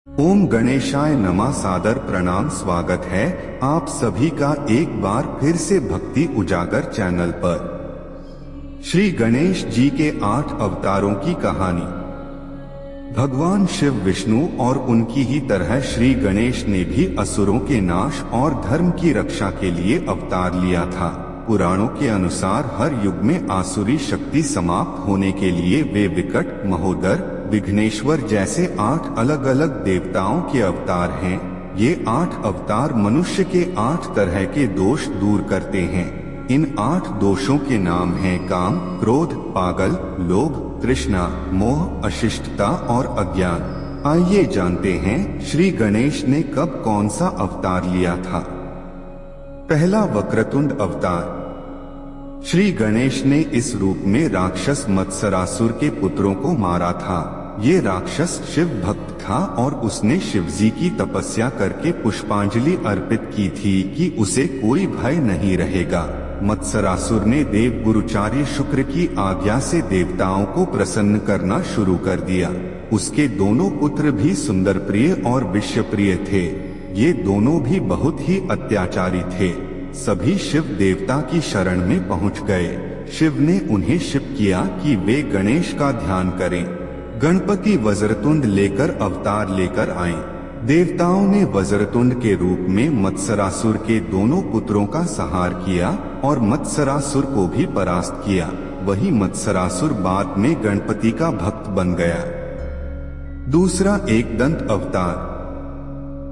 ओम गणेशाय नमः। सादर प्रणाम। स्वागत है आप सभी का एक बार फिर से भक्ति उजागर चैनल पर। श्री गणेश जी के 8 अवतारों की कहानी। भगवान शिव, विष्णु और उनकी ही तरह श्री गणेश ने भी असुरों के नाश और धर्म की रक्षा के लिए अवतार लिया था। पुराणों के अनुसार हर युग में आसुरी शक्ति समाप्त होने के लिए वे विकट, महोदर, विघ्नेश्वर जैसे 8 अलग अलग देवताओं के अवतार हैं। ये 8 अवतार मनुष्य के 8 तरह के दोष दूर करते हैं। इन 8 दोषों के नाम हैं काम, क्रोध, पागल, लोभ, तृष्णा, मोह, अशिष्टता और अज्ञान। आइए जानते हैं श्री गणेश ने कब कौन सा अवतार लिया था। पहला, वक्रतुंड अवतार। श्री गणेश ने इस रूप में राक्षस मत्सरासुर के पुत्रों को मारा था। ये राक्षस शिव भक्त था और उसने शिवजी की तपस्या करके पुष्पांजलि अर्पित की थी कि उसे कोई भय नहीं रहेगा। मत्सरासुर ने देव गुरुचार्य शुक्र की आज्ञा से देवताओं को प्रसन्न करना शुरू कर दिया। उसके दोनों पुत्र भी सुंदर प्रिय और विश्वप्रिय थे। ये दोनों भी बहुत ही अत्याचारी थे। सभी शिव देवता की शरण में पहुंच गए। शिव ने उन्हें शिप किया कि वे गणेश का ध्यान करें। गणपति वज्रतुंड लेकर अवतार लेकर आए। देवताओं ने वज्रतुंड के रूप में मत्सरासुर के दोनों पुत्रों का संहार किया और मत्सरासुर को भी परास्त किया। वही मत्सरासुर बाद में गणपति का भक्त बन गया। दूसरा, एकदंत अवतार।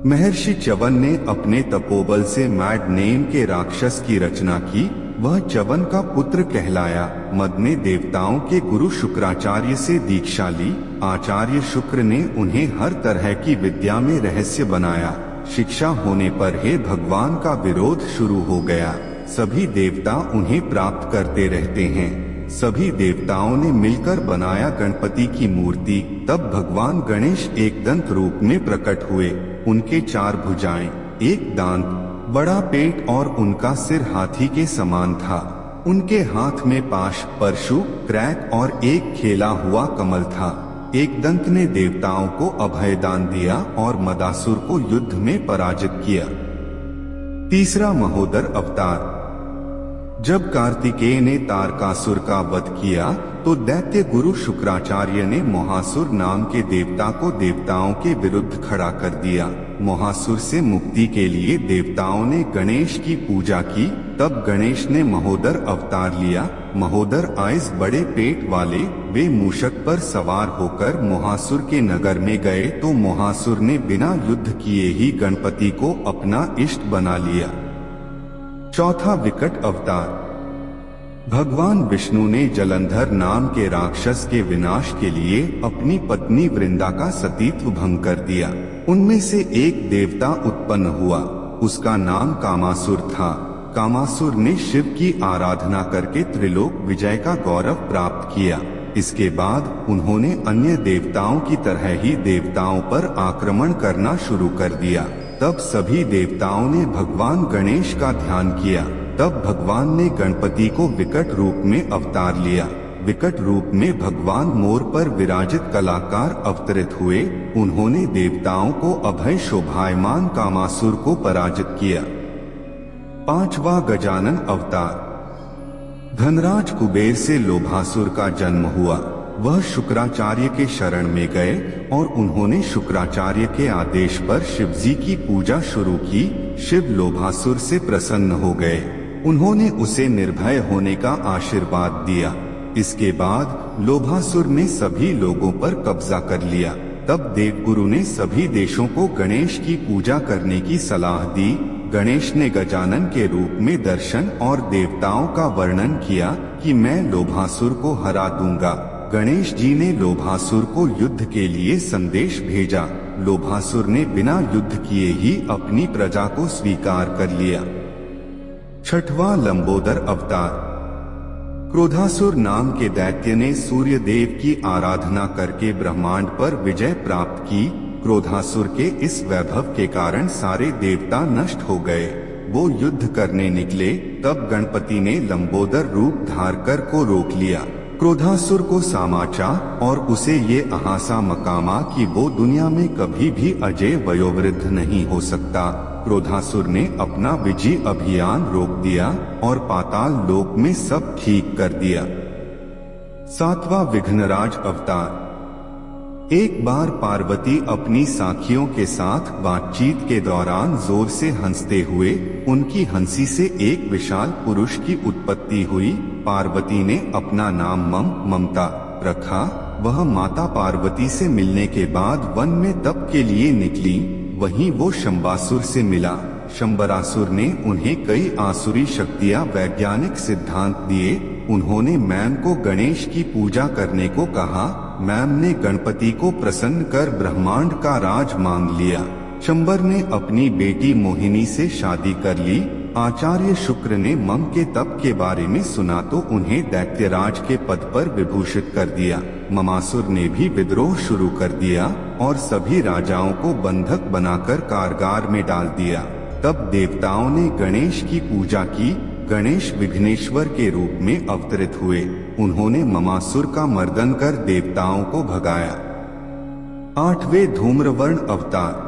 महर्षि च्यवन ने अपने तपोबल से मैडनेम के राक्षस की रचना की। वह च्यवन का पुत्र कहलाया। मद ने देवताओं के गुरु शुक्राचार्य से दीक्षा ली। आचार्य शुक्र ने उन्हें हर तरह की विद्या में रहस्य बनाया। शिक्षा होने पर हे भगवान का विरोध शुरू हो गया। सभी देवता उन्हें प्राप्त करते रहते हैं। सभी देवताओं ने मिलकर बनाया गणपति की मूर्ति। तब भगवान गणेश एकदंत रूप में प्रकट हुए। उनके 4 भुजाएं, 1 दांत, बड़ा पेट और उनका सिर हाथी के समान था। उनके हाथ में पाश, परशु, क्रैक और एक खेला हुआ कमल था। एकदंत ने देवताओं को अभयदान दिया और मदासुर को युद्ध में पराजित किया। तीसरा, महोदर अवतार। जब कार्तिकेय ने तारकासुर का वध किया तो दैत्य गुरु शुक्राचार्य ने मोहासुर नाम के देवता को देवताओं के विरुद्ध खड़ा कर दिया। मोहासुर से मुक्ति के लिए देवताओं ने गणेश की पूजा की। तब गणेश ने महोदर अवतार लिया। महोदर आइस बड़े पेट वाले। वे मूषक पर सवार होकर मोहासुर के नगर में गए तो मोहासुर ने बिना युद्ध किए ही गणपति को अपना इष्ट बना लिया। चौथा, विकट अवतार। भगवान विष्णु ने जलंधर नाम के राक्षस के विनाश के लिए अपनी पत्नी वृंदा का सतीत्व भंग कर दिया। उनमें से एक देवता उत्पन्न हुआ। उसका नाम कामासुर था। कामासुर ने शिव की आराधना करके त्रिलोक विजय का गौरव प्राप्त किया। इसके बाद उन्होंने अन्य देवताओं की तरह ही देवताओं पर आक्रमण करना शुरू कर दिया। तब सभी देवताओं ने भगवान गणेश का ध्यान किया। तब भगवान ने गणपति को विकट रूप में अवतार लिया। विकट रूप में भगवान मोर पर विराजित कलाकार अवतरित हुए। उन्होंने देवताओं को अभय शोभायमान कामासुर को पराजित किया। पांचवा, गजानन अवतार। धनराज कुबेर से लोभासुर का जन्म हुआ। वह शुक्राचार्य के शरण में गए और उन्होंने शुक्राचार्य के आदेश पर शिवजी की पूजा शुरू की। शिव लोभासुर से प्रसन्न हो गए। उन्होंने उसे निर्भय होने का आशीर्वाद दिया। इसके बाद लोभासुर ने सभी लोगों पर कब्जा कर लिया। तब देवगुरु ने सभी देशों को गणेश की पूजा करने की सलाह दी। गणेश ने गजानन के रूप में दर्शन और देवताओं का वर्णन किया कि मैं लोभासुर को हरा दूंगा। गणेश जी ने लोभासुर को युद्ध के लिए संदेश भेजा। लोभासुर ने बिना युद्ध किए ही अपनी प्रजा को स्वीकार कर लिया। छठवां, लंबोदर अवतार। क्रोधासुर नाम के दैत्य ने सूर्य देव की आराधना करके ब्रह्मांड पर विजय प्राप्त की। क्रोधासुर के इस वैभव के कारण सारे देवता नष्ट हो गए। वो युद्ध करने निकले। तब गणपति ने लंबोदर रूप धारकर को रोक लिया। क्रोधासुर को सामाचा और उसे ये आहासा मकामा कि वो दुनिया में कभी भी अजय वयोवृद्ध नहीं हो सकता। क्रोधासुर ने अपना विजय अभियान रोक दिया और पाताल लोक में सब ठीक कर दिया। 7वां विघ्नराज अवतार। एक बार पार्वती अपनी साखियों के साथ बातचीत के दौरान जोर से हंसते हुए उनकी हंसी से एक विशाल पुरुष की उत्पत्ति हुई। पार्वती ने अपना नाम ममता रखा। वह माता पार्वती से मिलने के बाद वन में तप के लिए निकली। वहीं वो शंबासुर से मिला। शंबरासुर ने उन्हें कई आसुरी शक्तियां वैज्ञानिक सिद्धांत दिए। उन्होंने मैम को गणेश की पूजा करने को कहा। मैम ने गणपति को प्रसन्न कर ब्रह्मांड का राज मांग लिया। शंबर ने अपनी बेटी मोहिनी से शादी कर ली। आचार्य शुक्र ने मम के तप के बारे में सुना तो उन्हें दैत्यराज के पद पर विभूषित कर दिया। ममासुर ने भी विद्रोह शुरू कर दिया और सभी राजाओं को बंधक बनाकर कारागार में डाल दिया। तब देवताओं ने गणेश की पूजा की। गणेश विघ्नेश्वर के रूप में अवतरित हुए। उन्होंने ममासुर का मर्दन कर देवताओं को भगाया। 8वें धूम्रवर्ण अवतार।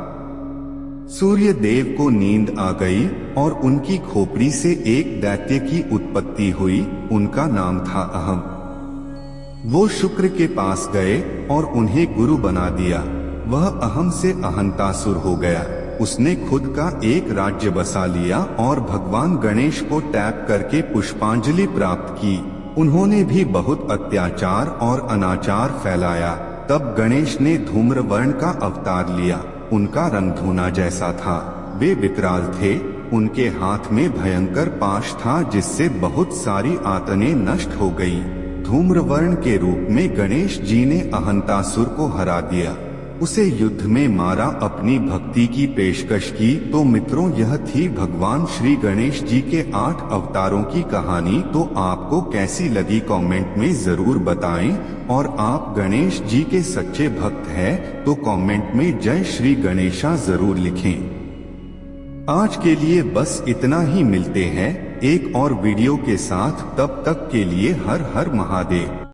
सूर्य देव को नींद आ गई और उनकी खोपड़ी से एक दैत्य की उत्पत्ति हुई। उनका नाम था अहम। वो शुक्र के पास गए और उन्हें गुरु बना दिया। वह अहम से अहंतासुर हो गया। उसने खुद का एक राज्य बसा लिया और भगवान गणेश को टैप करके पुष्पांजलि प्राप्त की। उन्होंने भी बहुत अत्याचार और अनाचार फैलाया। तब गणेश ने धूम्रवर्ण का अवतार लिया। उनका रंग धूना जैसा था। वे विकराल थे। उनके हाथ में भयंकर पाश था जिससे बहुत सारी आतनें नष्ट हो गई। धूम्रवर्ण के रूप में गणेश जी ने अहंतासुर को हरा दिया। उसे युद्ध में मारा। अपनी भक्ति की पेशकश की। तो मित्रों, यह थी भगवान श्री गणेश जी के 8 अवतारों की कहानी। तो आपको कैसी लगी कमेंट में जरूर बताएं। और आप गणेश जी के सच्चे भक्त हैं तो कमेंट में जय श्री गणेशा जरूर लिखें। आज के लिए बस इतना ही। मिलते हैं एक और वीडियो के साथ। तब तक के लिए हर हर महादेव।